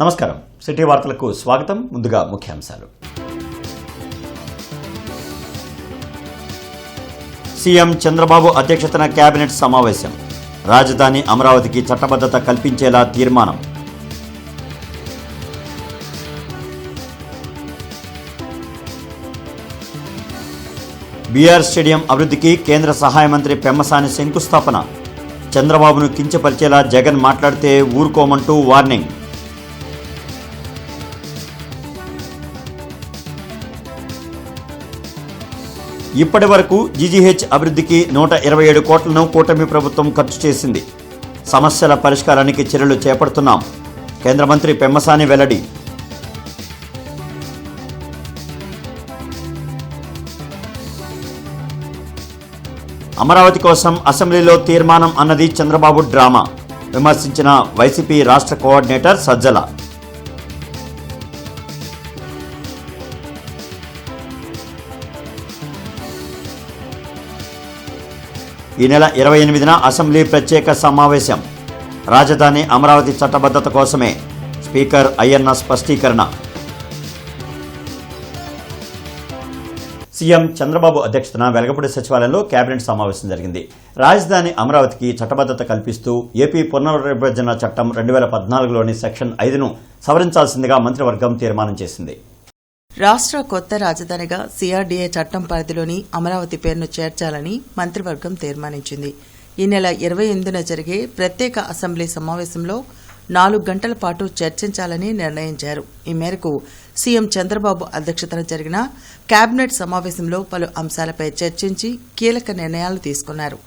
నమస్కారం. సిటీ వార్తలకు స్వాగతం. ముందుగా ముఖ్యాంశాలు. సీఎం చంద్రబాబు అధ్యక్షతన కేబినెట్ సమావేశం. రాజధాని అమరావతికి చట్టబద్ధత కల్పించేలా తీర్మానం. బీఆర్ స్టేడియం అభివృద్ధికి కేంద్ర సహాయ మంత్రి పెమ్మసాని శంకుస్థాపన. చంద్రబాబును కించపరిచేలా జగన్ మాట్లాడితే ఊరుకోమంటూ వార్నింగ్. ఇప్పటి వరకు జీజీహెచ్ అభివృద్ధికి 127 కోట్లను కూటమి ప్రభుత్వం ఖర్చు చేసింది. సమస్యల పరిష్కారానికి చర్యలు చేపడుతున్నాం. కేంద్ర మంత్రి పెమ్మసాని వెల్లడి. అమరావతి కోసం అసెంబ్లీలో తీర్మానం అన్నది చంద్రబాబు డ్రామా. విమర్శించిన వైసీపీ రాష్ట్ర కోఆర్డినేటర్ సజ్జల. ఈ నెల 28న అసెంబ్లీ ప్రత్యేక సమావేశం. రాజధాని అమరావతి చట్టబద్ధత కోసమే. స్పీకర్ అయ్యన్న స్పష్టీకరణ. సీఎం చంద్రబాబు అధ్యక్షతన వెలగపూడి సచివాలయంలో కేబినెట్ సమావేశం జరిగింది. రాజధాని అమరావతికి చట్టబద్ధత కల్పిస్తూ ఏపీ పునర్విభజన చట్టం 2014లోని సెక్షన్ 5ను సవరించాల్సిందిగా మంత్రివర్గం తీర్మానం చేసింది. రాష్ట్ర కొత్త రాజధానిగా సీఆర్డీఏ చట్టం పరిధిలోని అమరావతి పేరును చేర్చాలని మంత్రివర్గం తీర్మానించింది. ఈ నెల 28న జరిగే ప్రత్యేక అసెంబ్లీ సమావేశంలో 4 గంటల పాటు చర్చించాలని నిర్ణయించారు. ఈ మేరకు సీఎం చంద్రబాబు అధ్యక్షతన జరిగిన కేబినెట్ సమావేశంలో పలు అంశాలపై చర్చించి కీలక నిర్ణయాలు తీసుకున్నారు.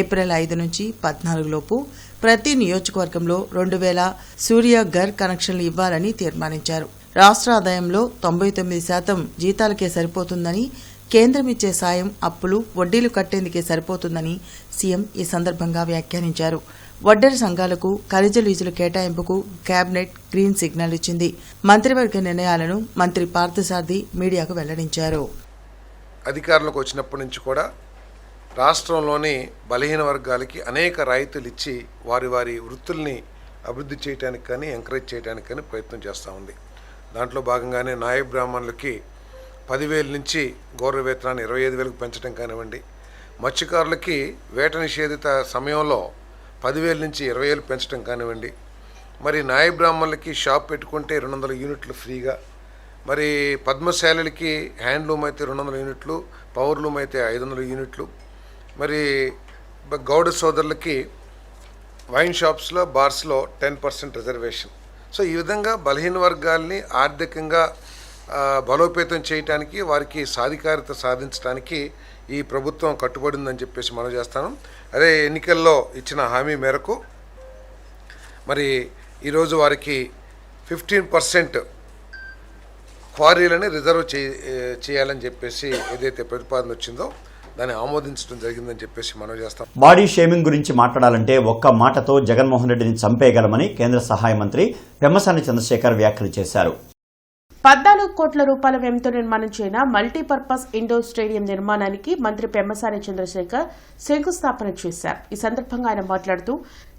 ఏప్రిల్ 5 నుంచి 14 లోపు ప్రతి నియోజకవర్గంలో 2000 సూర్య ఘర్ కనెక్షన్లు ఇవ్వాలని తీర్మానించారు. రాష్ట్ర ఆదాయంలో 99% జీతాలకే సరిపోతుందని, కేంద్రం ఇచ్చే సాయం అప్పులు వడ్డీలు కట్టేందుకే సరిపోతుందని సీఎం ఈ సందర్భంగా వ్యాఖ్యానించారు. వడ్డెర సంఘాలకు ఖనిజ లీజుల కేటాయింపుకు కేబినెట్ గ్రీన్ సిగ్నల్ ఇచ్చింది. మంత్రివర్గ నిర్ణయాలను మంత్రి పార్థసారథి మీడియాకు వెల్లడించారు. అధికారంలోకి వచ్చినప్పటి నుంచి కూడా రాష్ట్రంలోని బలహీన వర్గాలకి అనేక రాయితీలు ఇచ్చి వారి వారి వృత్తుల్ని అభివృద్ధి చేయడానికి కానీ ఎంకరేజ్ చేయడానికి కానీ ప్రయత్నం చేస్తూ ఉంది. దాంట్లో భాగంగానే నాయ బ్రాహ్మణులకి 10,000 నుంచి గౌరవ వేతనాన్ని 25,000కు పెంచడం కానివ్వండి, మత్స్యకారులకి వేట నిషేధిత సమయంలో 10,000 నుంచి 20,000 పెంచడం కానివ్వండి, మరి నాయ బ్రాహ్మణులకి షాప్ పెట్టుకుంటే 200 యూనిట్లు ఫ్రీగా, మరి పద్మశాలలకి హ్యాండ్లూమ్ అయితే 200 యూనిట్లు, పవర్లూమ్ అయితే 500 యూనిట్లు, మరి గౌడ సోదరులకి వైన్ షాప్స్లో బార్స్లో 10% రిజర్వేషన్. సో ఈ విధంగా బలహీన వర్గాల్ని ఆర్థికంగా బలోపేతం చేయడానికి, వారికి సాధికారత సాధించడానికి ఈ ప్రభుత్వం కట్టుబడిందని చెప్పేసి మనం చేస్తాను. అదే ఎన్నికల్లో ఇచ్చిన హామీ మేరకు మరి ఈరోజు వారికి 15% క్వారీలని రిజర్వ్ చేయాలని చెప్పేసి ఏదైతే ప్రతిపాదన వచ్చిందో దాన్ని ఆమోదించడం జరిగిందని చెప్పేసి మనం చేస్తాం. బాడీ షేమింగ్ గురించి మాట్లాడాలంటే ఒక్క మాటతో జగన్మోహన్ రెడ్డిని చంపేయగలమని కేంద్ర సహాయ మంత్రి పెమ్మసాని చంద్రశేఖర్ వ్యాఖ్యలు చేశారు. 14 కోట్ల రూపాయల వ్యయంతో నిర్మాణం చేయన మల్టీపర్పస్ ఇండోర్ స్టేడియం నిర్మాణానికి మంత్రి పెమ్మసాని చంద్రశేఖర్ శంకుస్థాపన చేశారు. ఈ సందర్భంగా ఆయన మాట్లాడుతూ,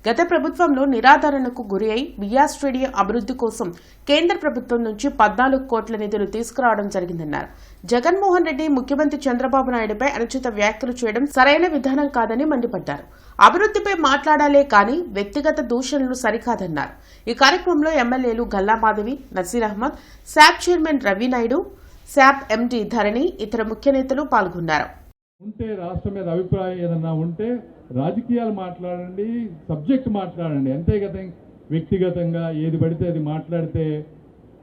గత ప్రభుత్వంలో నిరాదరణకు గురి అయి బీఆర్ స్టేడియం అభివృద్ది కోసం కేంద్ర ప్రభుత్వం నుంచి 14 కోట్ల నిధులు తీసుకురావడం జరిగిందన్నారు. జగన్మోహన్ రెడ్డి ముఖ్యమంత్రి చంద్రబాబు నాయుడుపై అనుచిత వ్యాఖ్యలు చేయడం సరైన విధానం కాదని మండిపడ్డారు. అభివృద్దిపై మాట్లాడాలే కానీ వ్యక్తిగత దూషణలు సరికాదన్నారు. ఈ కార్యక్రమంలో ఎమ్మెల్యేలు గల్లా మాధవి, నసీర్ అహ్మద్, శాప్ చైర్మన్ రవి నాయుడు, శాప్ ఎండీ ధరణి, ఇతర ముఖ్య నేతలు పాల్గొన్నారు. ఉంటే రాష్ట్రం మీద అభిప్రాయం ఏదన్నా ఉంటే రాజకీయాలు మాట్లాడండి, సబ్జెక్ట్ మాట్లాడండి. అంతేగత వ్యక్తిగతంగా ఏది పడితే అది మాట్లాడితే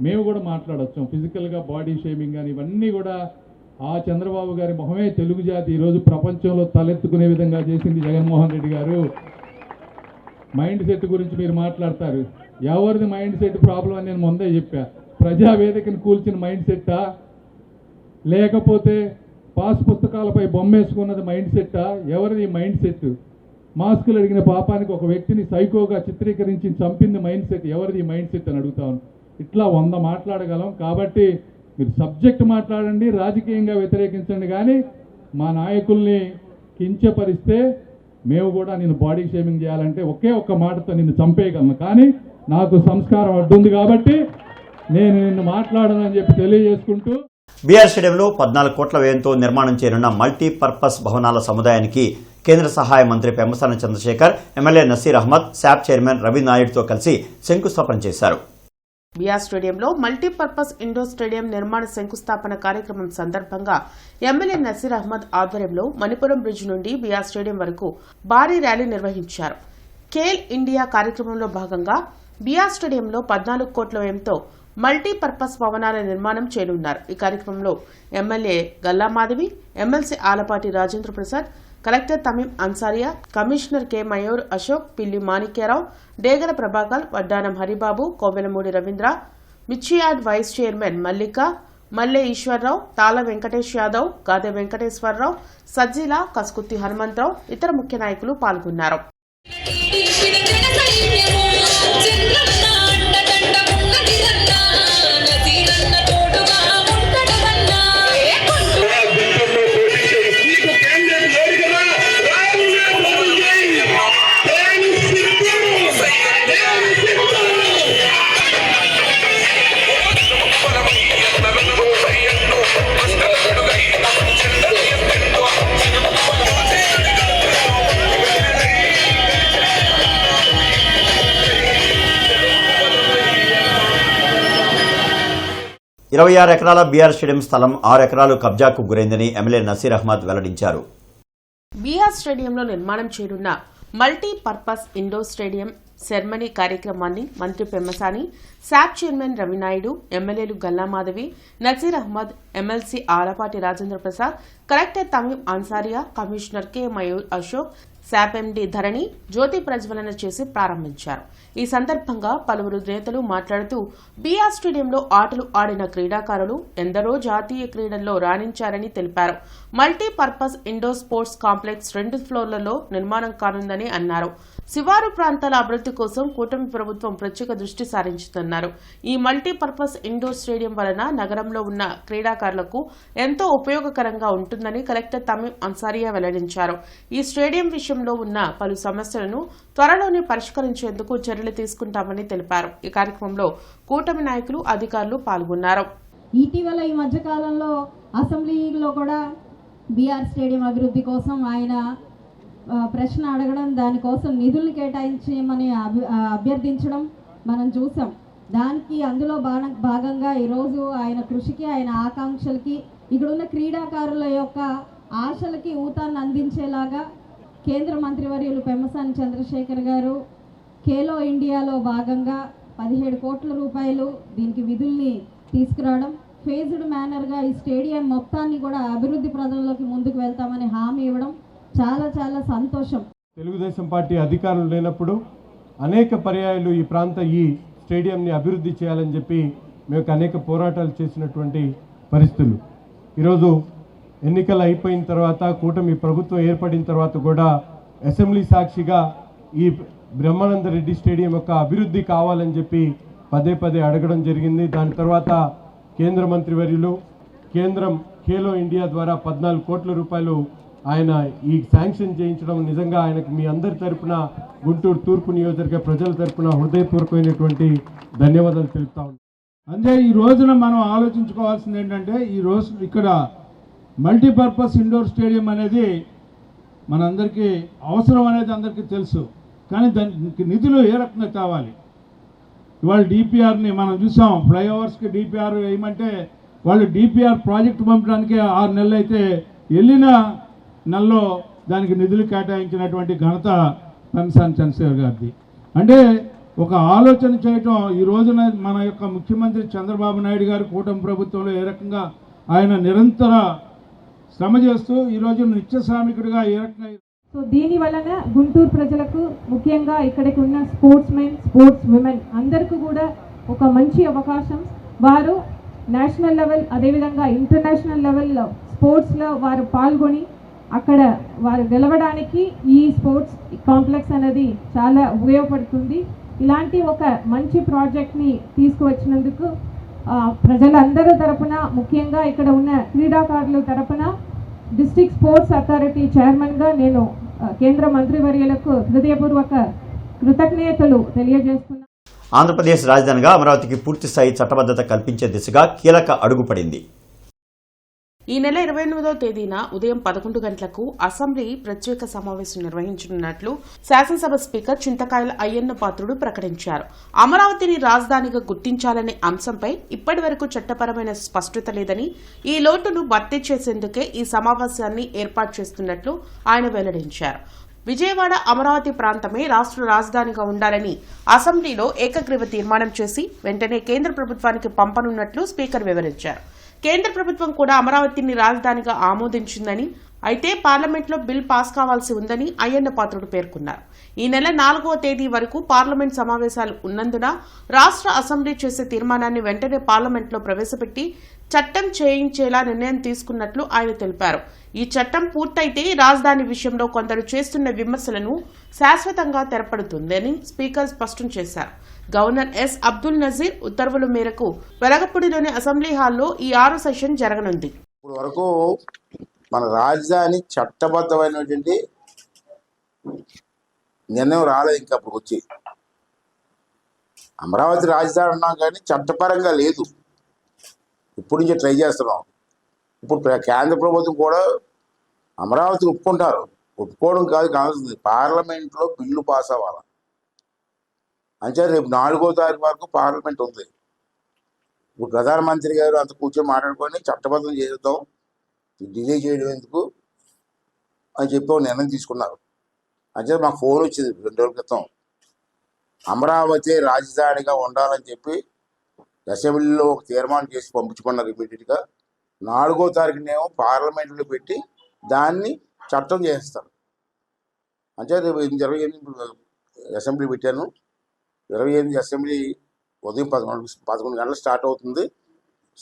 మేము కూడా మాట్లాడొచ్చాం. ఫిజికల్గా బాడీ షేమింగ్ కానీ ఇవన్నీ కూడా ఆ చంద్రబాబు గారి మొహమే తెలుగు జాతి ఈరోజు ప్రపంచంలో తలెత్తుకునే విధంగా చేసింది జగన్మోహన్ రెడ్డి గారు. మైండ్ సెట్ గురించి మీరు మాట్లాడతారు. ఎవరిది మైండ్ సెట్ ప్రాబ్లం అని నేను ముందే చెప్పా. ప్రజావేదికను కూల్చిన మైండ్ సెట్టా, లేకపోతే పాస్ పుస్తకాలపై బొమ్మేసుకున్నది మైండ్ సెట్టా? ఎవరిది మైండ్ సెట్? మాస్కులు అడిగిన పాపానికి ఒక వ్యక్తిని సైకోగా చిత్రీకరించి చంపింది మైండ్ సెట్. ఎవరిది మైండ్ సెట్ అని అడుగుతాను. ఇట్లా 100 మాట్లాడగలం. కాబట్టి మీరు సబ్జెక్ట్ మాట్లాడండి, రాజకీయంగా వ్యతిరేకించండి. కానీ మా నాయకుల్ని కించపరిస్తే మేము కూడా నిన్ను బాడీ షేమింగ్ చేయాలంటే ఒకే ఒక్క మాటతో నిన్ను చంపేయగలను. కానీ నాకు సంస్కారం అడ్డుంది కాబట్టి నేను నిన్ను మాట్లాడనని చెప్పి తెలియజేసుకుంటూ బీఆర్ స్టేడియంలో 14 కోట్ల వ్యయంతో నిర్మాణం చేయనున్న మల్టీపర్పస్ భవనాల సముదాయానికి కేంద్ర సహాయ మంత్రి పెమ్మసాని చంద్రశేఖర్, ఎమ్మెల్యే నసీర్ అహ్మద్, శాప్ చైర్మన్ రవి నాయుడుతో కలిసి శంకుస్థాపన చేశారు. బీఆర్ స్టేడియంలో మల్టీపర్పస్ ఇండోర్ స్టేడియం నిర్మాణ శంకుస్థాపన కార్యక్రమం సందర్భంగా ఎమ్మెల్యే నసీర్ అహ్మద్ ఆధ్వర్యంలో మణిపురం బ్రిడ్జ్ నుండి బీఆర్ స్టేడియం వరకు భారీ ర్యాలీ నిర్వహించారు. ఖేల్ ఇండియా కార్యక్రమంలో భాగంగా బీఆర్ స్టేడియంలో 14 కోట్ల వ్యయంతో మల్టీపర్పస్ భవనాల నిర్మాణం చేయనున్నారు. ఈ కార్యక్రమంలో MLA Galla Madhavi, MLC Alapati Rajendra Prasad, collector Tameem Ansariya, commissioner K Mayur Ashok, Pilli Manikyarao, Degala Prabhakar, Vaddanam Haribabu, Kovelamudi Ravindra, మిర్చియాడ్ వైస్ చైర్మన్ మల్లిక, మల్లె ఈశ్వరరావు, తాళ వెంకటేష్ యాదవ్, గాదె వెంకటేశ్వరరావు, సజ్జిల, కస్కుత్తి హనుమంతరావు, ఇతర ముఖ్య నాయకులు పాల్గొన్నారు. ఇరవై 26 ఎకరాల బీఆర్ స్టేడియం స్థలం 6 ఎకరాలు కబ్జాకు గురైందని ఎమ్మెల్యే నసీర్ అహ్మద్ వెల్లడించారు. బీఆర్ స్టేడియంలో నిర్మాణం చేయనున్న మల్టీపర్పస్ ఇండోర్ స్టేడియం సెర్మనీ కార్యక్రమాన్ని మంత్రి పెమ్మసాని, శాప్ చైర్మన్ రవినాయుడు, ఎమ్మెల్యేలు Galla Madhavi, Naseer Ahmed, MLC Alapati Rajendra Prasad, collector Tameem Ansariya, commissioner K Mayur Ashok, SAAP MD Dharani జ్యోతి ప్రజ్వలన చేసి ప్రారంభించారు. ఈ సందర్భంగా పలువురు నేతలు మాట్లాడుతూ బీఆర్ స్టేడియంలో ఆటలు ఆడిన క్రీడాకారులు ఎందరో జాతీయ క్రీడల్లో రాణించారని తెలిపారు. మల్టీపర్పస్ ఇండోర్ స్పోర్ట్స్ కాంప్లెక్స్ 2 ఫ్లోర్లలో నిర్మాణం కానుందని అన్నారు. శివారు ప్రాంతాల అభివృద్ధి కోసం కూటమి ప్రభుత్వం ప్రత్యేక దృష్టి సారించిందన్నారు. ఈ మల్టీపర్పస్ ఇండోర్ స్టేడియం వలన నగరంలో ఉన్న క్రీడాకారులకు ఎంతో ఉపయోగకరంగా ఉంటుందని కలెక్టర్ తమీం అన్సారియా వెల్లడించారు. ఈ స్టేడియం విషయంలో ఉన్న పలు సమస్యలను త్వరలోనే పరిష్కరించేందుకు చర్యలు తీసుకుంటామని తెలిపారు. ఈ కార్యక్రమంలో కూటమి నాయకులు, అధికారులు పాల్గొన్నారు. ఇటీవల ఈ మధ్యకాలంలో అసెంబ్లీలో కూడా బీఆర్ స్టేడియం అభివృద్ధి కోసం ఆయన ప్రశ్న అడగడం, దానికోసం నిధులు కేటాయించమని అభ్యర్థించడం మనం చూసాం. దానికి అందులో భాగంగా ఈరోజు ఆయన కృషికి, ఆయన ఆకాంక్షలకి, ఇక్కడున్న క్రీడాకారుల యొక్క ఆశలకి ఊతాన్ని అందించేలాగా కేంద్ర మంత్రివర్యులు పెమ్మసాని చంద్రశేఖర్ గారు ఖేలో ఇండియాలో భాగంగా 17 కోట్ల రూపాయలు దీనికి విధుల్ని తీసుకురావడం, ఫేజ్డ్ మేనర్గా ఈ స్టేడియం మొత్తాన్ని కూడా అభివృద్ధి ప్రజల్లోకి ముందుకు వెళ్తామని హామీ ఇవ్వడం చాలా చాలా సంతోషం. తెలుగుదేశం పార్టీ అధికారులు లేనప్పుడు అనేక పర్యాయాలు ఈ స్టేడియంని అభివృద్ధి చేయాలని చెప్పి మేము అనేక పోరాటాలు చేసినటువంటి పరిస్థితులు. ఈరోజు ఎన్నికలు అయిపోయిన తర్వాత, కూటమి ప్రభుత్వం ఏర్పడిన తర్వాత కూడా అసెంబ్లీ సాక్షిగా ఈ బ్రహ్మానంద రెడ్డి స్టేడియం యొక్క అభివృద్ధి కావాలని చెప్పి పదే పదే అడగడం జరిగింది. దాని తర్వాత కేంద్ర మంత్రివర్యులు కేంద్రం ఖేలో ఇండియా ద్వారా 14 కోట్ల రూపాయలు ఆయన ఈ శాంక్షన్ చేయించడం నిజంగా ఆయనకు మీ అందరి తరపున, గుంటూరు తూర్పు నియోజకవర్గ ప్రజల తరపున హృదయపూర్వకమైనటువంటి ధన్యవాదాలు తెలుపుతా ఉన్నాను. అంటే ఈ రోజున మనం ఆలోచించుకోవాల్సింది ఏంటంటే, ఈ రోజు ఇక్కడ మల్టీపర్పస్ ఇండోర్ స్టేడియం అనేది మనందరికీ అవసరం అనేది అందరికీ తెలుసు. కానీ దానికి నిధులు ఏ రకంగా కావాలి? ఇవాళ డిపిఆర్ని మనం చూసాం, ఫ్లైఓవర్స్కి డిపిఆర్ వేయమంటే వాళ్ళు డిపిఆర్ ప్రాజెక్టు పంపడానికి 6 నెలలు అయితే వెళ్ళిన నెలలో దానికి నిధులు కేటాయించినటువంటి ఘనత పెమ్మసాని చంద్రశేఖర్ గారిది. అంటే ఒక ఆలోచన చేయటం, ఈ రోజున మన యొక్క ముఖ్యమంత్రి చంద్రబాబు నాయుడు గారు కూటమి ప్రభుత్వంలో ఏ రకంగా ఆయన నిరంతర శ్రమ చేస్తూ ఈరోజు నిత్య శ్రామికుడిగా ఏ రకంగా. సో దీని వలన గుంటూరు ప్రజలకు, ముఖ్యంగా ఇక్కడికి ఉన్న స్పోర్ట్స్ మెన్, స్పోర్ట్స్ విమెన్ అందరికీ కూడా ఒక మంచి అవకాశం. వారు నేషనల్ లెవెల్, అదేవిధంగా ఇంటర్నేషనల్ లెవెల్లో స్పోర్ట్స్లో వారు పాల్గొని అక్కడ వారు గెలవడానికి ఈ స్పోర్ట్స్ కాంప్లెక్స్ అనేది చాలా ఉపయోగపడుతుంది. ఇలాంటి ఒక మంచి ప్రాజెక్ట్ని తీసుకువచ్చినందుకు ప్రజలందరి తరపున, ముఖ్యంగా ఇక్కడ ఉన్న క్రీడాకారుల తరపున డిస్ట్రిక్ట్ స్పోర్ట్స్ అథారిటీ చైర్మన్గా నేను కేంద్ర మంత్రివర్యులకు హృదయపూర్వక కృతజ్ఞతలు తెలియజేస్తున్నాను. ఆంధ్రప్రదేశ్ రాజధానిగా అమరావతికి పూర్తిస్థాయి చట్టబద్ధత కల్పించే దిశగా కీలక అడుగు పడింది. ఈ నెల 28వ తేదీన ఉదయం 11 గంటలకు అసెంబ్లీ ప్రత్యేక సమావేశం నిర్వహించనున్నట్లు శాసనసభ స్పీకర్ చింతకాయల అయ్యన్న పాత్రుడు ప్రకటించారు. అమరావతిని రాజధానిగా గుర్తించాలనే అంశంపై ఇప్పటి వరకు చట్టపరమైన స్పష్టత లేదని, ఈ లోటును భర్తీ చేసేందుకే ఈ సమావేశాన్ని ఏర్పాటు చేస్తున్నట్లు ఆయన వెల్లడించారు. విజయవాడ అమరావతి ప్రాంతమే రాష్ట్ర రాజధానిగా ఉండాలని అసెంబ్లీలో ఏకగ్రీవ తీర్మానం చేసి వెంటనే కేంద్ర ప్రభుత్వానికి పంపనున్నట్లు స్పీకర్ వివరించారు. కేంద్ర ప్రభుత్వం కూడా అమరావతిని రాజధానిగా ఆమోదించిందని, అయితే పార్లమెంట్లో బిల్ పాస్ కావాల్సి ఉందని అయ్యన్న పాత్రుడు పేర్కొన్నారు. ఈ నెల 4వ తేదీ వరకు పార్లమెంట్ సమావేశాలు ఉన్నందున రాష్ట్ర అసెంబ్లీ చేసే తీర్మానాన్ని వెంటనే పార్లమెంట్లో ప్రవేశపెట్టి చట్టం చేయించేలా నిర్ణయం తీసుకున్నట్లు ఆయన తెలిపారు. ఈ చట్టం పూర్తయితే రాజధాని విషయంలో కొందరు చేస్తున్న విమర్శలను శాశ్వతంగా తెరపడుతుందని స్పీకర్ స్పష్టం చేశారు. గవర్నర్ ఎస్ అబ్దుల్ నజీర్ ఉత్తర్వుల మేరకు వెలగపూడిలోని అసెంబ్లీ హాల్లో ఈ 6వ సెషన్ జరగనుంది. ఇప్పుడు వరకు మన రాజధాని చట్టబద్ధమైనటువంటి నిర్ణయం రాలేదు. ఇంకా అప్పుడు వచ్చి అమరావతి రాజధాని ఉన్నాం కానీ చట్టపరంగా లేదు. ఇప్పుడు నుంచి ట్రై చేస్తున్నాం. ఇప్పుడు కేంద్ర ప్రభుత్వం కూడా అమరావతిని ఒప్పుకుంటారు. ఒప్పుకోవడం కాదు కావాల్సింది పార్లమెంట్లో బిల్లు పాస్ అవ్వాలి. అంటే రేపు 4వ తారీఖు వరకు పార్లమెంట్ ఉంది. ఇప్పుడు ప్రధానమంత్రి గారు అంత కూర్చొని మాట్లాడుకొని చట్టబద్ధం చేద్దాం, డిలే చేయడం ఎందుకు అని చెప్పి నిర్ణయం తీసుకున్నారు. అంటే మాకు ఫోన్ వచ్చింది 2 రోజుల క్రితం, అమరావతి రాజధానిగా ఉండాలని చెప్పి అసెంబ్లీలో ఒక తీర్మానం చేసి పంపించుకున్నారు. ఇమీడియట్గా 4వ తారీఖునేమో పార్లమెంట్లో పెట్టి దాన్ని చట్టం చేస్తారు. అంటే రేపు 28 అసెంబ్లీ పెట్టాను. 28 అసెంబ్లీ ఉదయం 11 గంటలకు స్టార్ట్ అవుతుంది,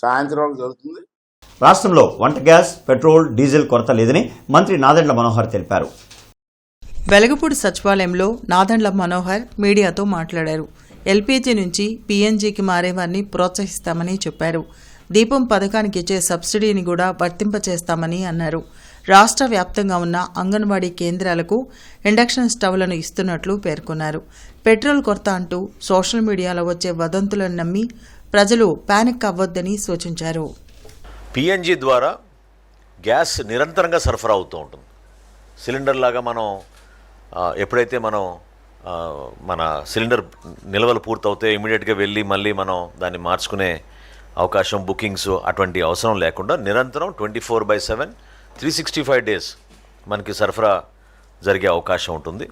సాయంత్రం వరకు జరుగుతుంది. రాష్ట్రంలో వంట గ్యాస్, పెట్రోల్, డీజిల్ కొరత లేదని మంత్రి నాదెండ్ల మనోహర్ తెలిపారు. వెలగపూడి సచివాలయంలో నాదెండ్ల మనోహర్ మీడియాతో మాట్లాడారు. ఎల్పీజీ నుంచి పీఎన్జీకి మారేవారిని ప్రోత్సహిస్తామని చెప్పారు. దీపం పథకానికి ఇచ్చే సబ్సిడీని కూడా వర్తింపచేస్తామని అన్నారు. రాష్ట్ర వ్యాప్తంగా ఉన్న అంగన్వాడీ కేంద్రాలకు ఇండక్షన్ స్టవ్లను ఇస్తున్నట్లు పేర్కొన్నారు. పెట్రోల్ కొరత అంటూ సోషల్ మీడియాలో వచ్చే వదంతులను నమ్మి ప్రజలు పానిక్ అవ్వొద్దని సూచించారు. పిఎన్జీ ద్వారా గ్యాస్ నిరంతరంగా సరఫరా అవుతూ ఉంటుంది. సిలిండర్ లాగా మనం ఎప్పుడైతే మన సిలిండర్ నిల్వలు పూర్తవుతాయి ఇమీడియట్గా వెళ్ళి మళ్ళీ మనం దాన్ని మార్చుకునే అవకాశం, బుకింగ్స్ అటువంటి అవసరం లేకుండా నిరంతరం 24/7 365 డేస్ మనకి సరఫరా జరిగే అవకాశం ఉంటుంది.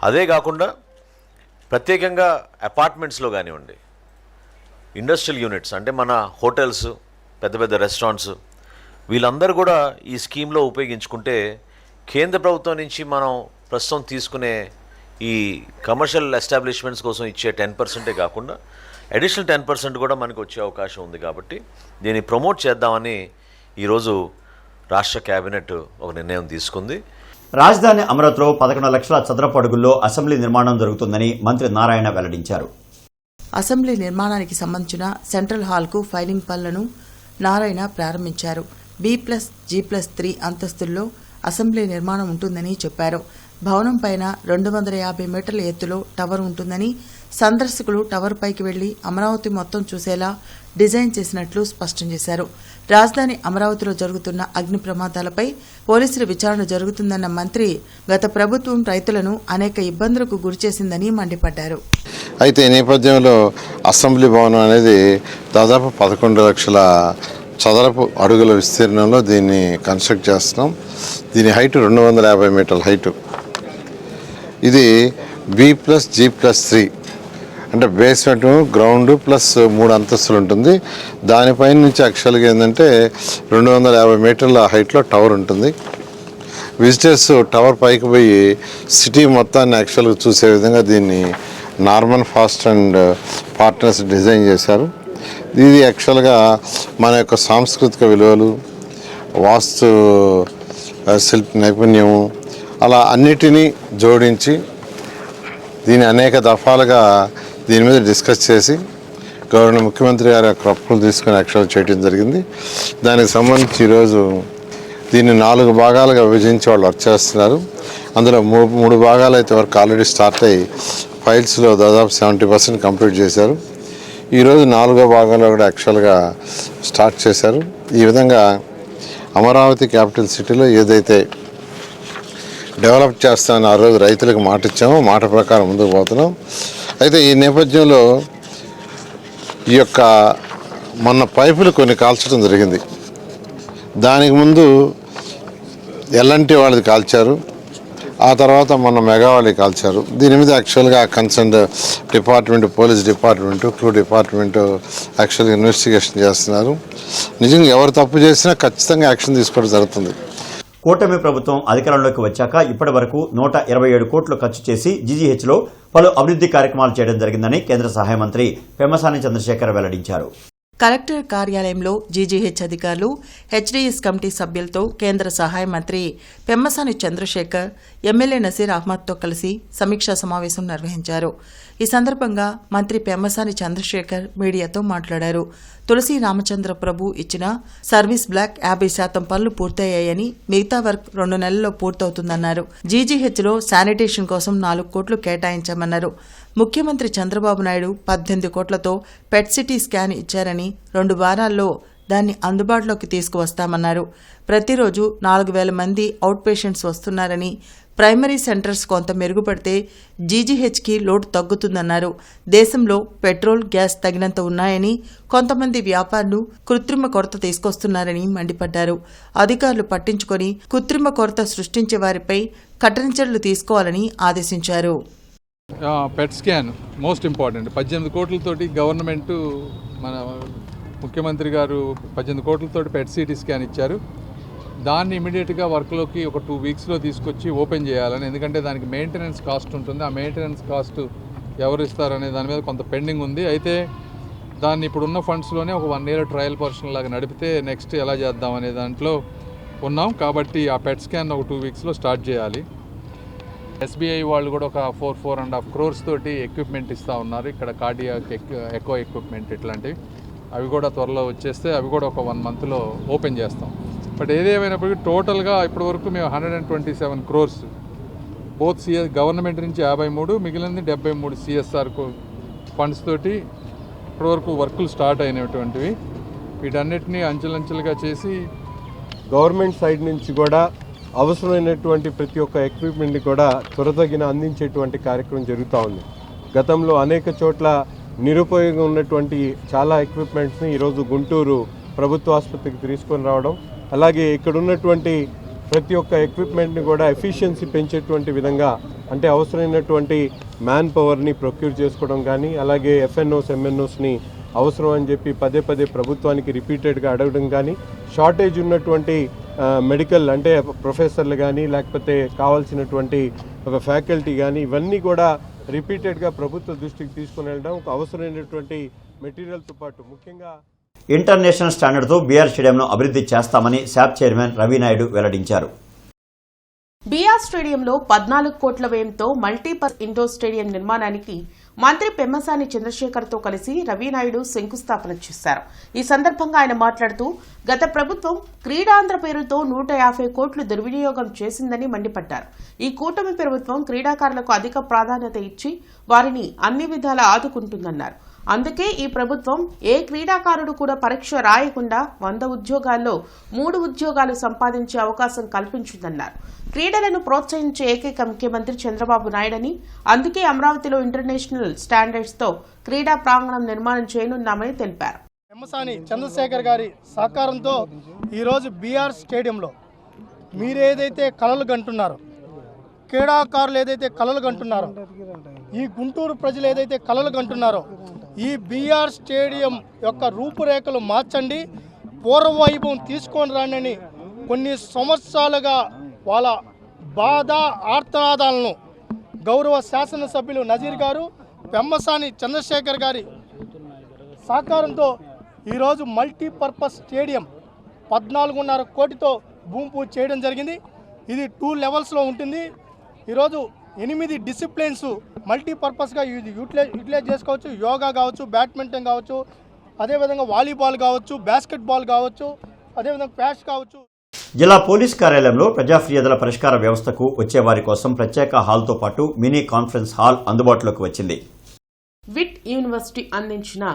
అదే కాకుండా ప్రత్యేకంగా అపార్ట్మెంట్స్లో కానివ్వండి, ఇండస్ట్రియల్ యూనిట్స్ అంటే మన హోటల్స్, పెద్ద పెద్ద రెస్టారెంట్స్, వీళ్ళందరూ కూడా ఈ స్కీమ్లో ఉపయోగించుకుంటే కేంద్ర ప్రభుత్వం నుంచి మనం ప్రస్తుతం తీసుకునే ఈ కమర్షియల్ ఎస్టాబ్లిష్మెంట్స్ కోసం ఇచ్చే 10%ఏ కాకుండా అడిషనల్ 10% కూడా మనకు వచ్చే అవకాశం ఉంది. కాబట్టి దీన్ని ప్రమోట్ చేద్దామని ఈరోజు రాష్ట్ర కేబినెట్ ఒక నిర్ణయం తీసుకుంది. రాజధాని అమరావతిలో 11 లక్షల చదరపు అడుగుల్లో అసెంబ్లీ నిర్మాణం జరుగుతుందని మంత్రి నారాయణ వెల్లడించారు. అసెంబ్లీ నిర్మాణానికి సంబంధించిన సెంట్రల్ హాల్కు ఫైలింగ్ పనులను నారాయణ ప్రారంభించారు. B+G+3 అంతస్తుల్లో అసెంబ్లీ నిర్మాణం ఉంటుందని చెప్పారు. భవనం పైన 250 మీటర్ల ఎత్తులో టవర్ ఉంటుందని, సందర్శకులు టవర్ పైకి వెళ్లి అమరావతి మొత్తం చూసేలా డిజైన్ చేసినట్లు స్పష్టం చేశారు. రాజధాని అమరావతిలో జరుగుతున్న అగ్ని ప్రమాదాలపై పోలీసుల విచారణ జరుగుతుందన్న మంత్రి గత ప్రభుత్వం రైతులను అనేక ఇబ్బందులకు గురిచేసిందని మండిపడ్డారు. అయితే ఈ నేపథ్యంలో అసెంబ్లీ భవనం అనేది దాదాపు 11 లక్షల చదరపు అడుగుల విస్తీర్ణంలో దీన్ని కన్స్ట్రక్ట్ చేస్తున్నాం. దీని హైట్ 250 మీటర్ల హైటు. ఇది B+G+3 అంటే బేస్మెంట్, గ్రౌండ్ ప్లస్ 3 అంతస్తులు ఉంటుంది. దానిపైన నుంచి యాక్చువల్గా ఏంటంటే 250 మీటర్ల హైట్లో టవర్ ఉంటుంది. విజిటర్స్ టవర్ పైకి పోయి సిటీ మొత్తాన్ని యాక్చువల్గా చూసే విధంగా దీన్ని Norman fast and partners design చేశారు. ఇది యాక్చువల్గా మన యొక్క సాంస్కృతిక విలువలు, వాస్తు శిల్ప నైపుణ్యము అలా అన్నిటినీ జోడించి దీన్ని అనేక దఫాలుగా దీని మీద డిస్కస్ చేసి గవర్నర్ ముఖ్యమంత్రి గారి యొక్క అప్రూవల్ తీసుకుని యాక్చువల్ చేయడం జరిగింది. దానికి సంబంధించి ఈరోజు దీన్ని 4 భాగాలుగా విభజించి వాళ్ళు వర్క్ చేస్తున్నారు. అందులో 3 భాగాలు అయితే వరకు ఆల్రెడీ స్టార్ట్ అయ్యి ఫైల్స్లో దాదాపు 70% కంప్లీట్ చేశారు. ఈరోజు 4వ భాగంలో కూడా యాక్చువల్గా స్టార్ట్ చేశారు. ఈ విధంగా అమరావతి క్యాపిటల్ సిటీలో ఏదైతే డెవలప్ చేస్తామని ఆ రోజు రైతులకు మాట ఇచ్చామో మాట ప్రకారం ముందుకు పోతున్నాం. అయితే ఈ నేపథ్యంలో ఈ యొక్క మొన్న పైపులు కొన్ని కాల్చడం జరిగింది. దానికి ముందు ఎల్ఎన్టీ వాళ్ళది కాల్చారు, ఆ తర్వాత మొన్న మెగా వాళ్ళది కాల్చారు. దీని మీద యాక్చువల్గా concern department, police department, crew department యాక్చువల్గా ఇన్వెస్టిగేషన్ చేస్తున్నారు. నిజంగా ఎవరు తప్పు చేసినా ఖచ్చితంగా యాక్షన్ తీసుకోవడం జరుగుతుంది. కూటమి ప్రభుత్వం అధికారంలోకి వచ్చాక ఇప్పటి వరకు 127 కోట్లు ఖర్చు చేసి జీజీహెచ్లో పలు అభివృద్ధి కార్యక్రమాలు చేయడం జరిగిందని కేంద్ర సహాయ మంత్రి పెమ్మసాని చంద్రశేఖర్ వెల్లడించారు. కలెక్టర్ కార్యాలయంలో జీజీహెచ్ అధికారులు, హెచ్డీఎస్ కమిటీ సభ్యులతో కేంద్ర సహాయ మంత్రి పెమ్మసాని చంద్రశేఖర్ ఎమ్మెల్యే నసీర్ అహ్మద్తో కలిసి సమీక్షా సమావేశం నిర్వహించారు. ఈ సందర్భంగా మంత్రి పెమ్మసాని చంద్రశేఖర్ మీడియాతో మాట్లాడారు. తులసి రామచంద్ర ప్రభు ఇచ్చిన సర్వీస్ బ్లాక్ 50% పనులు పూర్తయ్యాయని, మిగతా వర్క్ 2 నెలల్లో పూర్తవుతుందన్నారు. జీజీహెచ్లో శానిటేషన్ కోసం 4 కోట్లు కేటాయించామన్నారు. ముఖ్యమంత్రి చంద్రబాబు నాయుడు 18 కోట్లతో పెట్ సిటీ స్కాన్ ఇచ్చారని, 2 వారాల్లో దాన్ని అందుబాటులోకి తీసుకువస్తామన్నారు. ప్రతిరోజు 4,000 మంది అవుట్ పేషెంట్స్ వస్తున్నారని, ప్రైమరీ సెంటర్స్ కొంత మెరుగుపడితే జీజీహెచ్కి లోటు తగ్గుతుందన్నారు. దేశంలో పెట్రోల్, గ్యాస్ తగినంత ఉన్నాయని, కొంతమంది వ్యాపారులు కృత్రిమ కొరత తీసుకొస్తున్నారని మండిపడ్డారు. అధికారులు పట్టించుకొని కృత్రిమ కొరత సృష్టించే వారిపై కఠిన చర్యలు తీసుకోవాలని ఆదేశించారు. PET scan most important. 18 కోట్లతోటి గవర్నమెంట్, మన ముఖ్యమంత్రి గారు 18 కోట్లతోటి పెట్ సిటీ స్కాన్ ఇచ్చారు. దాన్ని ఇమీడియట్గా వర్క్లోకి ఒక 2 వీక్స్లో తీసుకొచ్చి ఓపెన్ చేయాలని, ఎందుకంటే దానికి మెయింటెనెన్స్ కాస్ట్ ఉంటుంది. ఆ మెయింటెనెన్స్ కాస్ట్ ఎవరు ఇస్తారనే దాని మీద కొంత పెండింగ్ ఉంది. అయితే దాన్ని ఇప్పుడున్న ఫండ్స్లోనే ఒక 1 year ట్రయల్ పర్సన్ లాగా నడిపితే నెక్స్ట్ ఎలా చేద్దాం అనే దాంట్లో ఉన్నాం. కాబట్టి ఆ పెట్ స్కాన్ ఒక 2 వీక్స్లో స్టార్ట్ చేయాలి. ఎస్బీఐ వాళ్ళు కూడా ఒక 4.5 crores తోటి ఎక్విప్మెంట్ ఇస్తూ ఉన్నారు. ఇక్కడ కార్డియాక్ ఎకో ఎక్విప్మెంట్ ఇట్లాంటివి, అవి కూడా త్వరలో వచ్చేస్తే అవి కూడా ఒక 1 monthలో ఓపెన్ చేస్తాం. బట్ ఏదేమైనప్పటికీ టోటల్గా ఇప్పటివరకు మేము 127 crores బోత్ గవర్నమెంట్ నుంచి 53, మిగిలింది 73 CSR ఫండ్స్ తోటి ఇప్పటివరకు వర్కులు స్టార్ట్ అయినటువంటివి. వీటన్నిటినీ అంచెలంచెలుగా చేసి గవర్నమెంట్ సైడ్ నుంచి కూడా అవసరమైనటువంటి ప్రతి ఒక్క ఎక్విప్మెంట్ని కూడా త్వరతగిన అందించేటువంటి కార్యక్రమం జరుగుతూ ఉంది. గతంలో అనేక చోట్ల నిరుపయోగం ఉన్నటువంటి చాలా ఎక్విప్మెంట్స్ని ఈరోజు గుంటూరు ప్రభుత్వ ఆసుపత్రికి తీసుకొని రావడం, అలాగే ఇక్కడ ఉన్నటువంటి ప్రతి ఒక్క ఎక్విప్మెంట్ని కూడా ఎఫిషియన్సీ పెంచేటువంటి విధంగా, అంటే అవసరమైనటువంటి మ్యాన్ పవర్ని ప్రొక్యూర్ చేసుకోవడం కానీ, అలాగే ఎఫ్ఎన్ఓస్ ఎంఎన్ఓస్ని అవసరం అని చెప్పి పదే ప్రభుత్వానికి రిపీటెడ్గా అడగడం కానీ, షార్టేజ్ ఉన్నటువంటి మెడికల్ అంటే ప్రొఫెసర్లు కానీ, లేకపోతే కావాల్సినటువంటి ఒక ఫ్యాకల్టీ కానీ, ఇవన్నీ కూడా రిపీటెడ్గా ప్రభుత్వ దృష్టికి తీసుకుని వెళ్ళడం, ఒక అవసరమైనటువంటి మెటీరియల్తో పాటు ముఖ్యంగా ఇంటర్నేషనల్ స్టాండర్డ్తో బీఆర్ స్టేడియంను అభివృద్ధి చేస్తామని శాప్ చైర్మన్ రవి నాయుడు వెల్లడించారు. బీఆర్ స్టేడియంలో 14 కోట్ల వ్యయంతో మల్టీపర్పస్ ఇండోర్ స్టేడియం నిర్మాణానికి మంత్రి పెమ్మసాని చంద్రశేఖర్తో కలిసి రవినాయుడు శంకుస్థాపన చేశారు. ఈ సందర్భంగా ఆయన మాట్లాడుతూ, గత ప్రభుత్వం క్రీడాంధ్ర పేరుతో 150 కోట్లు దుర్వినియోగం చేసిందని మండిపడ్డారు. ఈ కూటమి ప్రభుత్వం క్రీడాకారులకు అధిక ప్రాధాన్యత ఇచ్చి వారిని అన్ని విధాలా ఆదుకుంటుందన్నారు. అందుకే ఈ ప్రభుత్వం ఏ క్రీడాకారుడు కూడా పరీక్ష రాయకుండా 100 ఉద్యోగాల్లో 3 ఉద్యోగాలు సంపాదించే అవకాశం కల్పించిందన్నారు. క్రీడలను ప్రోత్సహించే ఏకైక ముఖ్యమంత్రి చంద్రబాబు నాయుడని, అందుకే అమరావతిలో ఇంటర్నేషనల్ స్టాండర్డ్స్తో క్రీడా ప్రాంగణం నిర్మాణం చేయనున్నామని తెలిపారు. పెమ్మసాని చంద్రశేఖర్ గారి సహకారంతో ఈరోజు బీఆర్ స్టేడియంలో మీరేదైతే కలలు కంటున్నారో, క్రీడాకారులు ఏదైతే కలలు కంటున్నారో, ఈ గుంటూరు ప్రజలు ఏదైతే కలలు కంటున్నారో, ఈ బీఆర్ స్టేడియం యొక్క రూపురేఖలు మార్చండి, పూర్వవైభవం తీసుకొని రాండి. కొన్ని సంవత్సరాలుగా వాళ్ళ బాధ ఆర్తనాదాలను గౌరవ శాసనసభ్యులు నజీర్ గారు, పెమ్మసాని చంద్రశేఖర్ గారి సహకారంతో ఈరోజు మల్టీపర్పస్ స్టేడియం 14.5 కోటితో భూమి పూజ చేయడం జరిగింది. ఇది 2 levelsలో ఉంటుంది. ఈరోజు 8 డిసిప్లిన్స్ మల్టీపర్పస్గా యూటిలైజ్ చేసుకోవచ్చు. యోగా కావచ్చు, బ్యాడ్మింటన్ కావచ్చు, అదేవిధంగా వాలీబాల్ కావచ్చు, బాస్కెట్బాల్ కావచ్చు, అదేవిధంగా క్వాష్ కావచ్చు. జిల్లా పోలీస్ కార్యాలయంలో ప్రజా ఫిర్యాదుల పరిష్కార వ్యవస్థకు వచ్చేవారి కోసం ప్రత్యేక హాల్తో పాటు మినీ కాన్ఫరెన్స్ హాల్ అందుబాటులోకి వచ్చింది. విట్ యూనివర్సిటీ అందించిన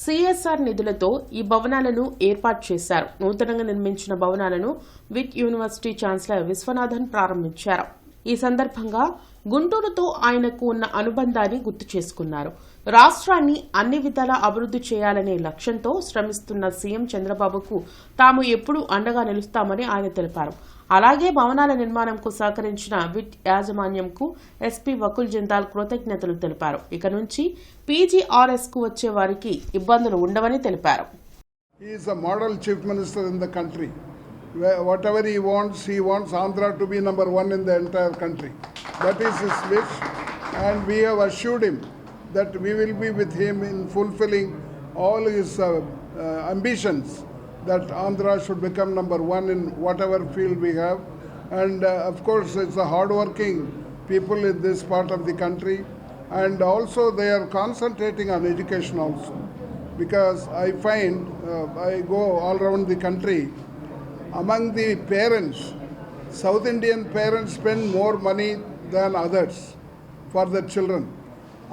సిఎస్ఆర్ నిధులతో ఈ భవనాలను ఏర్పాటు చేశారు. నూతనంగా నిర్మించిన భవనాలను విట్ యూనివర్సిటీ ఛాన్సలర్ విశ్వనాథన్ ప్రారంభించారు. ఈ సందర్భంగా గుంటూరుతో ఆయనకు ఉన్న అనుబంధాన్ని గుర్తు చేసుకున్నారు. రాష్ట్రాన్ని అన్ని విధాలా అభివృద్ది చేయాలనే లక్ష్యంతో శ్రమిస్తున్న సీఎం చంద్రబాబుకు తాము ఎప్పుడూ అండగా నిలుస్తామని ఆయన తెలిపారు. అలాగే భవనాల నిర్మాణంకు సహకరించిన విట్ యాజమాన్యంకు ఎస్పీ వకుల్ జిందాల్ కృతజ్ఞతలు తెలిపారు. ఇక నుంచి పీజీఆర్ఎస్ కు వచ్చే వారికి ఇబ్బందులు ఉండవని తెలిపారు. He is a model chief minister in the country. Whatever he wants Andhra to be number one in the entire country. That is his wish, and we have assured him that we will be with him in fulfilling all his ambitions, that Andhra should become number one in whatever field we have. And of course, it's a hard-working people in this part of the country, and also they are concentrating on education also. Because I find, I go all around the country, among the parents, South Indian parents spend more money than others for their children.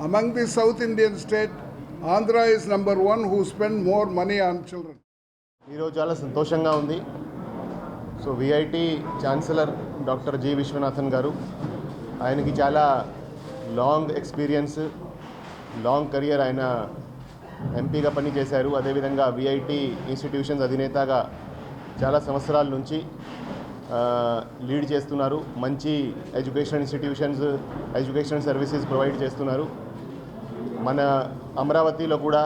Among the South Indian state, Andhra is number one who spend more money on children. ఈరోజు చాలా సంతోషంగా ఉంది. So VIT chancellor doctor G Viswanathan గారు, ఆయనకి చాలా long experience, long career. ఆయన ఎంపీగా పనిచేశారు. అదేవిధంగా విఐటి ఇన్స్టిట్యూషన్స్ అధినేతగా చాలా సంవత్సరాల నుంచి లీడ్ చేస్తున్నారు. మంచి education institutions, education services provide చేస్తున్నారు. మన అమరావతిలో కూడా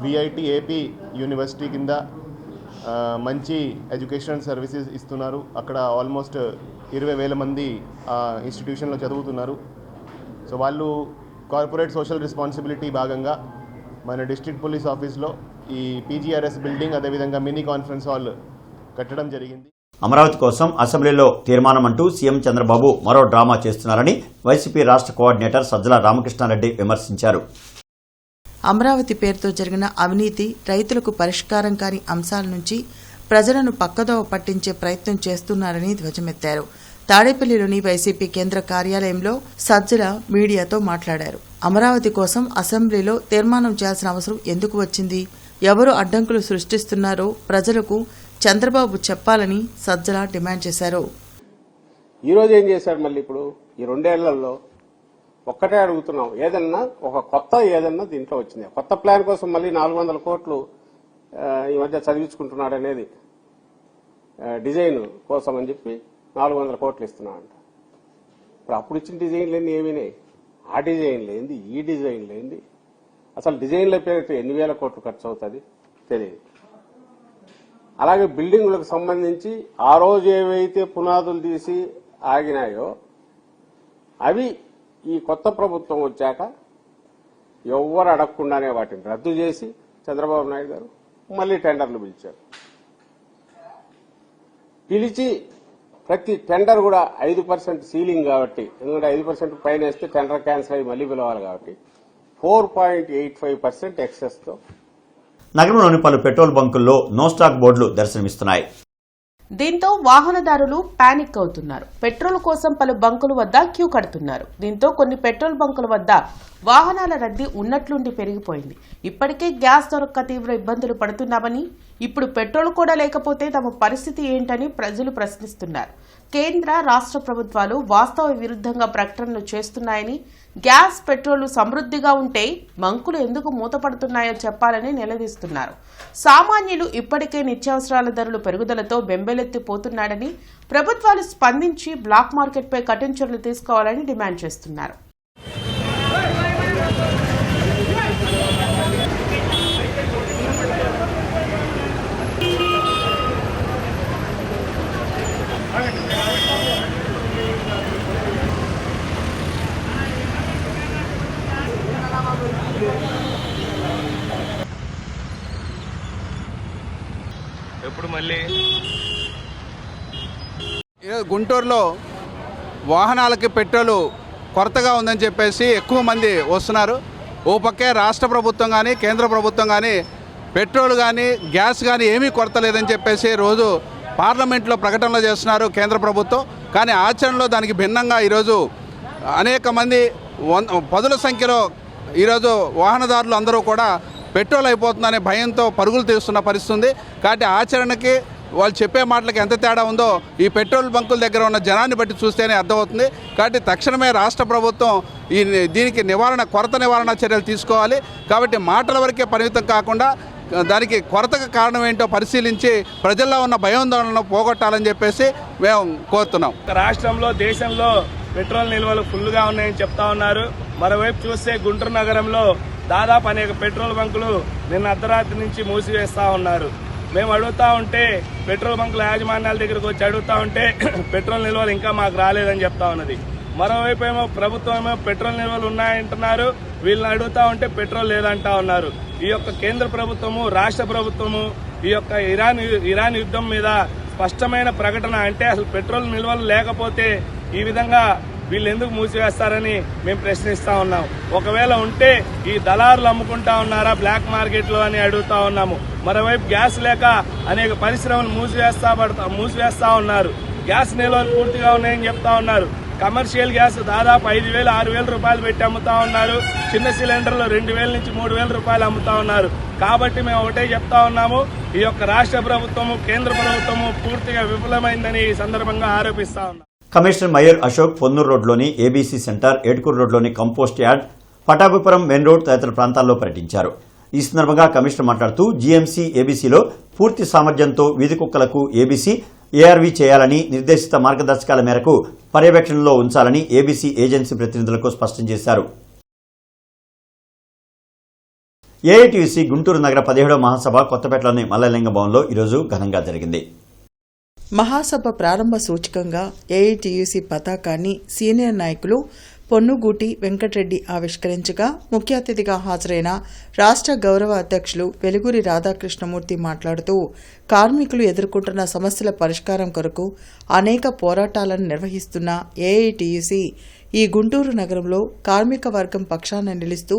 విఐటి ఏపీ యూనివర్సిటీ కింద మంచి ఎడ్యుకేషన్ సర్వీసెస్ ఇస్తున్నారు. అక్కడ ఆల్మోస్ట్ 20,000 మంది ఆ ఇన్స్టిట్యూషన్లో చదువుతున్నారు. సో వాళ్ళు కార్పొరేట్ సోషల్ రెస్పాన్సిబిలిటీ భాగంగా మన డిస్ట్రిక్ట్ పోలీస్ ఆఫీస్లో ఈ పీజీఆర్ఎస్ బిల్డింగ్, అదేవిధంగా మినీ కాన్ఫరెన్స్ హాల్ కట్టడం జరిగింది. అమరావతి కోసం అసెంబ్లీలో తీర్మానం అంటూ సీఎం చంద్రబాబు మరో డ్రామా చేస్తున్నారని వైసీపీ రాష్ట్ర కోఆర్డినేటర్ సజ్జల రామకృష్ణారెడ్డి విమర్శించారు. అమరావతి పేరుతో జరిగిన అవినీతి, రైతులకు పరిష్కారం కాని అంశాల నుంచి ప్రజలను పక్కదోవ పట్టించే ప్రయత్నం చేస్తున్నారని ధ్వజమెత్తారు. తాడేపల్లిలోని వైసీపీ కేంద్ర కార్యాలయంలో సజ్జల మీడియాతో మాట్లాడారు. అమరావతి కోసం అసెంబ్లీలో తీర్మానం చేయాల్సిన అవసరం ఎందుకు వచ్చింది? ఎవరు అడ్డంకులు సృష్టిస్తున్నారో ప్రజలకు చంద్రబాబు చెప్పాలని సజ్జల డిమాండ్ చేశారు. ఈరోజు ఏం చేశాడు? మళ్ళీ ఇప్పుడు ఈ 2 ఏళ్లలో ఒక్కటే అడుగుతున్నాం, ఏదన్నా ఒక కొత్త ఏదన్నా దీంట్లో వచ్చింది. కొత్త ప్లాన్ కోసం మళ్ళీ 400 కోట్లు ఈ మధ్య చదివించుకుంటున్నాడు అనేది డిజైన్ కోసం అని చెప్పి 400 కోట్లు ఇస్తున్నాడంట. ఇప్పుడు అప్పుడు ఇచ్చిన డిజైన్లన్నీ ఏమైనాయి? ఆ డిజైన్లు ఏంది, ఈ డిజైన్లు ఏంది? అసలు డిజైన్ల పేరుతో ఎన్ని వేల కోట్లు ఖర్చు అవుతుంది తెలియదు. అలాగే బిల్డింగులకు సంబంధించి ఆ రోజు ఏవైతే పునాదులు తీసి ఆగినాయో అవి ఈ కొత్త ప్రభుత్వం వచ్చాక ఎవ్వరు అడగకుండానే వాటిని రద్దు చేసి చంద్రబాబు నాయుడు గారు మళ్లీ టెండర్లు పిలిచారు. పిలిచి ప్రతి టెండర్ కూడా 5% సీలింగ్ కాబట్టి, ఎందుకంటే 5% పైన వేస్తే టెండర్ క్యాన్సిల్ అయ్యి మళ్లీ పిలవాలి కాబట్టి 4.85% ఎక్సెస్ తో నగరంలోని పలు పెట్రోల్ బంకుల్లో నో స్టాక్ బోర్డులు దర్శనమిస్తున్నాయి. దీంతో వాహనదారులు పానిక్ అవుతున్నారు. పెట్రోల్ కోసం పలు బంకుల వద్ద క్యూ కడుతున్నారు. దీంతో కొన్ని పెట్రోల్ బంకుల వద్ద వాహనాల రద్దీ ఉన్నట్లుండి పెరిగిపోయింది. ఇప్పటికే గ్యాస్ దొరక్క తీవ్ర ఇబ్బందులు పడుతున్నామని, ఇప్పుడు పెట్రోల్ కూడా లేకపోతే తమ పరిస్థితి ఏంటని ప్రజలు ప్రశ్నిస్తున్నారు. కేంద్ర రాష్ట్ర ప్రభుత్వాలు వాస్తవ విరుద్ధంగా ప్రకటనలు చేస్తున్నాయని, గ్యాస్ పెట్రోల్ సమృద్ధిగా ఉంటే బంకులు ఎందుకు మూతపడుతున్నాయో చెప్పాలని నిలదీస్తున్నారు. సామాన్యులు ఇప్పటికే నిత్యావసరాల ధరలు పెరుగుదలతో బెంబేలెత్తిపోతున్నాడని, ప్రభుత్వాలు స్పందించి బ్లాక్ మార్కెట్పై కఠిన చర్యలు తీసుకోవాలని డిమాండ్ చేస్తున్నారు. ఎప్పుడు మళ్ళీ గుంటూరులో వాహనాలకి పెట్రోలు కొరతగా ఉందని చెప్పేసి ఎక్కువ మంది వస్తున్నారు. ఓ పక్కే రాష్ట్ర ప్రభుత్వం కానీ కేంద్ర ప్రభుత్వం కానీ పెట్రోల్ కానీ గ్యాస్ కానీ ఏమీ కొరత లేదని చెప్పేసి రోజు పార్లమెంట్లో ప్రకటనలు చేస్తున్నారు కేంద్ర ప్రభుత్వం, కానీ ఆచరణలో దానికి భిన్నంగా ఈరోజు అనేక మంది పదుల సంఖ్యలో ఈరోజు వాహనదారులు అందరూ కూడా పెట్రోల్ అయిపోతుందనే భయంతో పరుగులు తీస్తున్న పరిస్థితి ఉంది. కాబట్టి ఆచరణకి వాళ్ళు చెప్పే మాటలకు ఎంత తేడా ఉందో ఈ పెట్రోల్ బంకుల దగ్గర ఉన్న జనాన్ని బట్టి చూస్తేనే అర్థమవుతుంది. కాబట్టి తక్షణమే రాష్ట్ర ప్రభుత్వం దీనికి కొరత నివారణ చర్యలు తీసుకోవాలి. కాబట్టి మాటల వరకే పరిమితం కాకుండా దానికి కొరతకు కారణం ఏంటో పరిశీలించి ప్రజల్లో ఉన్న భయాందోళనను పోగొట్టాలని చెప్పేసి మేము కోరుతున్నాం. రాష్ట్రంలో దేశంలో పెట్రోల్ నిల్వలు ఫుల్గా ఉన్నాయని చెప్తా ఉన్నారు. మరోవైపు చూస్తే గుంటూరు నగరంలో దాదాపు అనేక పెట్రోల్ బంకులు నిన్న అర్ధరాత్రి నుంచి మూసివేస్తా ఉన్నారు. మేము అడుగుతా ఉంటే పెట్రోల్ బంకుల యాజమాన్యాల దగ్గరకు వచ్చి అడుగుతా ఉంటే పెట్రోల్ నిల్వలు ఇంకా మాకు రాలేదని చెప్తా ఉన్నది. మరోవైపు ఏమో ప్రభుత్వం ఏమో పెట్రోల్ నిల్వలు ఉన్నాయంటున్నారు, వీళ్ళని అడుగుతా ఉంటే పెట్రోల్ లేదంటా ఉన్నారు. ఈ యొక్క కేంద్ర ప్రభుత్వము రాష్ట్ర ప్రభుత్వము ఈ యొక్క ఇరాన్ యుద్ధం మీద స్పష్టమైన ప్రకటన, అంటే అసలు పెట్రోల్ నిల్వలు లేకపోతే ఈ విధంగా వీళ్ళు ఎందుకు మూసివేస్తారని మేము ప్రశ్నిస్తా ఉన్నాం. ఒకవేళ ఉంటే ఈ దళారులు అమ్ముకుంటా ఉన్నారా బ్లాక్ మార్కెట్లో అని అడుగుతా ఉన్నాము. మరోవైపు గ్యాస్ లేక అనేక పరిశ్రమలు మూసివేస్తా ఉన్నారు. గ్యాస్ నిల్వలు పూర్తిగా ఉన్నాయని చెప్తా ఉన్నారు. కమర్షియల్ గ్యాస్ దాదాపు 5,000, 6,000 రూపాయలు పెట్టి అమ్ముతా ఉన్నారు. చిన్న సిలిండర్లు 2,000 నుంచి 3,000 రూపాయలు అమ్ముతా ఉన్నారు. కాబట్టి మేము ఒకటే చెప్తా ఉన్నాము, ఈ యొక్క రాష్ట్ర ప్రభుత్వము కేంద్ర ప్రభుత్వము పూర్తిగా విఫలమైందని ఈ సందర్భంగా ఆరోపిస్తా ఉన్నాం. కమిషనర్ మయూర్ అశోక్ పొన్నూరు రోడ్లోని ఏబీసీ సెంటర్, ఏటుకూరు రోడ్లోని compost yard, Pattabhipuram main road తదితర ప్రాంతాల్లో పర్యటించారు. ఈ సందర్భంగా కమిషనర్ మాట్లాడుతూ జీఎంసీ ఏబీసీలో పూర్తి సామర్థ్యంతో వీధి కుక్కలకు ఏబీసీ, ఏఆర్వీ చేయాలని, నిర్దేశిత మార్గదర్శకాల మేరకు పర్యవేక్షణలో ఉంచాలని ఏబీసీ ఏజెన్సీ ప్రతినిధులకు స్పష్టం చేశారు. ఏఐటీయూసీ గుంటూరు నగర 17వ మహాసభ కొత్తపేటలోని మల్లలింగ భవన్లో ఈరోజు ఘనంగా జరిగింది. మహాసభ ప్రారంభ సూచకంగా ఏఐటీయూసీ పతాకాన్ని సీనియర్ నాయకులు పొన్నుగూటి వెంకటరెడ్డి ఆవిష్కరించగా ముఖ్య అతిథిగా హాజరైన రాష్ట్ర గౌరవ అధ్యక్షులు వెలుగురి రాధాకృష్ణమూర్తి మాట్లాడుతూ కార్మికులు ఎదుర్కొంటున్న సమస్యల పరిష్కారం కొరకు అనేక పోరాటాలను నిర్వహిస్తున్న ఏఐటీయూసీ ఈ గుంటూరు నగరంలో కార్మిక వర్గం పక్షాన నిలుస్తూ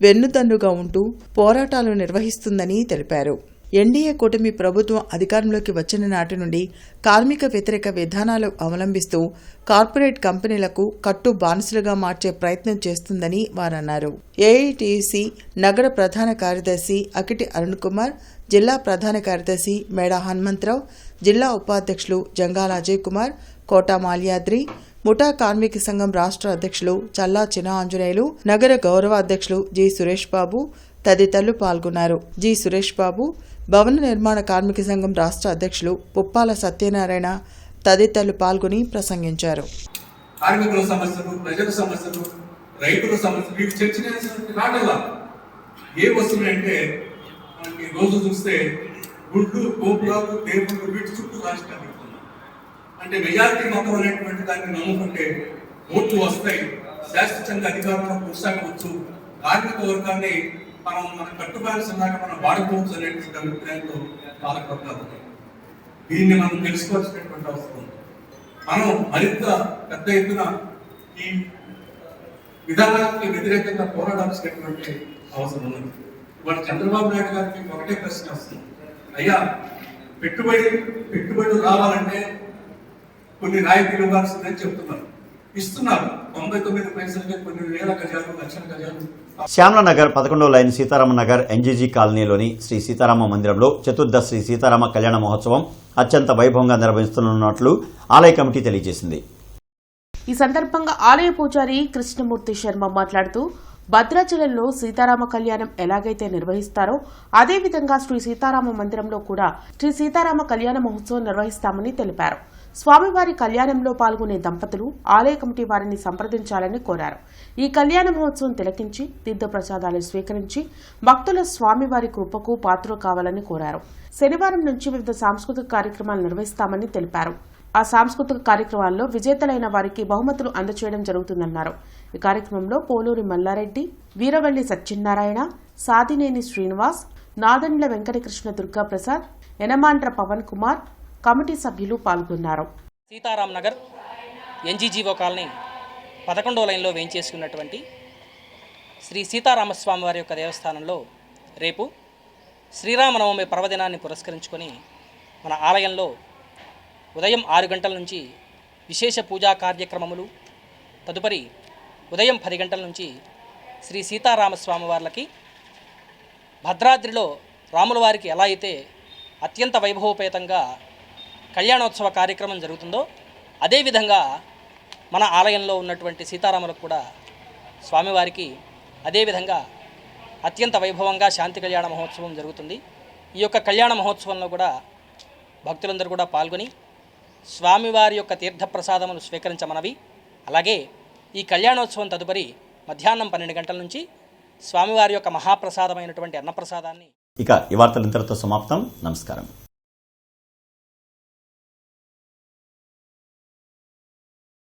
వెన్నుదన్నుగా ఉంటూ పోరాటాలు నిర్వహిస్తుందని తెలిపారు. ఎన్డీఏ కూటమి ప్రభుత్వం అధికారంలోకి వచ్చిన నాటి నుండి కార్మిక వ్యతిరేక విధానాలు అవలంబిస్తూ కార్పొరేట్ కంపెనీలకు కట్టు బానిసలుగా మార్చే ప్రయత్నం చేస్తుందని వారన్నారు. ఏఐటీయూసీ నగర ప్రధాన కార్యదర్శి అకిటి అరుణ్ కుమార్, జిల్లా ప్రధాన కార్యదర్శి మేడా హనుమంతరావు, జిల్లా ఉపాధ్యక్షులు జంగాల అజయ్ కుమార్, కోటా మాల్యాద్రి, ముఠా కార్మిక సంఘం రాష్ట్ర అధ్యక్షులు చల్లా చిన్న ఆంజనేయులు, నగర గౌరవ అధ్యక్షులు జి సురేష్ బాబు తదితరులు పాల్గొన్నారు. జి సురేష్ బాబు, భవన నిర్మాణ కార్మిక సంఘం రాష్ట్ర అధ్యక్షులు పుప్పాల సత్యనారాయణ తదితరులు పాల్గొని ప్రసంగించారు. కార్మికుల సమస్యలు, ప్రజల సమస్యలు, రైతుల సమస్యలు వీటి చర్చించాల్సిన రాటల్లా ఏ వస్తున్నాయంటే మనకి రోజు చూస్తే గుడ్లు, గోపురాలు, దేవుళ్ళు వీటి చుట్టూ రాజకీయాలు పెడుతున్నాం. అంటే మెజారిటీ మతం అనేటువంటి దాన్ని నమ్ముకుంటే ఓట్లు వస్తాయి, శాశ్వతంగా అధికారంలో కొనసాగవచ్చు, కార్మిక వర్గాన్ని మన కట్టుబానిసలాగా మనం వాడుకోవచ్చు అనేటువంటి అభిప్రాయంతో పాలకవర్గాలు. దీన్ని మనం తెలుసుకోవాల్సినటువంటి అవసరం ఉంది. మనం మరింత పెద్ద ఎత్తున ఈ విధానానికి వ్యతిరేకంగా పోరాడాల్సినటువంటి అవసరం ఉంది. ఇవాళ చంద్రబాబు నాయుడు గారికి ఒకటే ప్రశ్న వస్తుంది, అయ్యా పెట్టుబడులు రావాలంటే కొన్ని రాయితీలు ఇవ్వాల్సిందని చెప్తున్నారు, ఇస్తున్నారు. 99 పైసలకి కొన్ని వేల గజాలు, లక్షల గజాలు. శ్యామలనగర్ 11వ లైన్ సీతారామనగర్ ఎన్జీజీ కాలనీలోని శ్రీ సీతారామ మందిరంలో చతుర్థ శ్రీ సీతారామ కళ్యాణ మహోత్సవం అత్యంత వైభవంగా నిర్వహిస్తున్నట్లు ఆలయ కమిటీ తెలియజేసింది. ఈ సందర్భంగా ఆలయ పూజారి కృష్ణమూర్తి శర్మ మాట్లాడుతూ భద్రాచలంలో సీతారామ కళ్యాణం ఎలాగైతే నిర్వహిస్తారో అదేవిధంగా శ్రీ సీతారామ మందిరంలో కూడా శ్రీ సీతారామ కళ్యాణ మహోత్సవం నిర్వహిస్తామని తెలిపారు. స్వామివారి కళ్యాణంలో పాల్గొనే దంపతులు ఆలయ కమిటీ వారిని సంప్రదించాలని కోరారు. ఈ కళ్యాణ మహోత్సవం తిలకించి తీర్థ ప్రసాదాలు స్వీకరించి భక్తుల స్వామివారి కృపకు పాత్రలు కావాలని కోరారు. శనివారం నుంచి వివిధ సాంస్కృతిక కార్యక్రమాలు నిర్వహిస్తామని తెలిపారు. ఆ సాంస్కృతిక కార్యక్రమాల్లో విజేతలైన వారికి బహుమతులు అందచేయడం జరుగుతుందన్నారు. ఈ కార్యక్రమంలో పోలూరి మల్లారెడ్డి, వీరవల్లి సత్యనారాయణ, సాదినేని శ్రీనివాస్, నాదండ్ల వెంకటకృష్ణ దుర్గాప్రసాద్, యనమాండ్ర పవన్ కుమార్, కమిటీ సభ్యులు పాల్గొన్నారు. సీతారాం నగర్ ఎన్జీజీఓ కాలనీ 11వ లైన్లో వేయించేసుకున్నటువంటి శ్రీ సీతారామస్వామి వారి యొక్క దేవస్థానంలో రేపు శ్రీరామనవమి పర్వదినాన్ని పురస్కరించుకొని మన ఆలయంలో ఉదయం 6 గంటల నుంచి విశేష పూజా కార్యక్రమములు, తదుపరి ఉదయం 10 గంటల నుంచి శ్రీ సీతారామస్వామి వార్లకి భద్రాద్రిలో రాముల వారికి ఎలా అయితే అత్యంత వైభవోపేతంగా కళ్యాణోత్సవ కార్యక్రమం జరుగుతుందో అదేవిధంగా మన ఆలయంలో ఉన్నటువంటి సీతారాములకు కూడా స్వామివారికి అదేవిధంగా అత్యంత వైభవంగా శాంతి కళ్యాణ మహోత్సవం జరుగుతుంది. ఈ యొక్క కళ్యాణ మహోత్సవంలో కూడా భక్తులందరూ కూడా పాల్గొని స్వామివారి యొక్క తీర్థప్రసాదములు స్వీకరించమనవి. అలాగే ఈ కళ్యాణోత్సవం తదుపరి మధ్యాహ్నం 12 గంటల నుంచి స్వామివారి యొక్క మహాప్రసాదమైనటువంటి అన్నప్రసాదాన్ని ఇక ఈ వార్తలు ఇంతటితో సమాప్తం. నమస్కారం.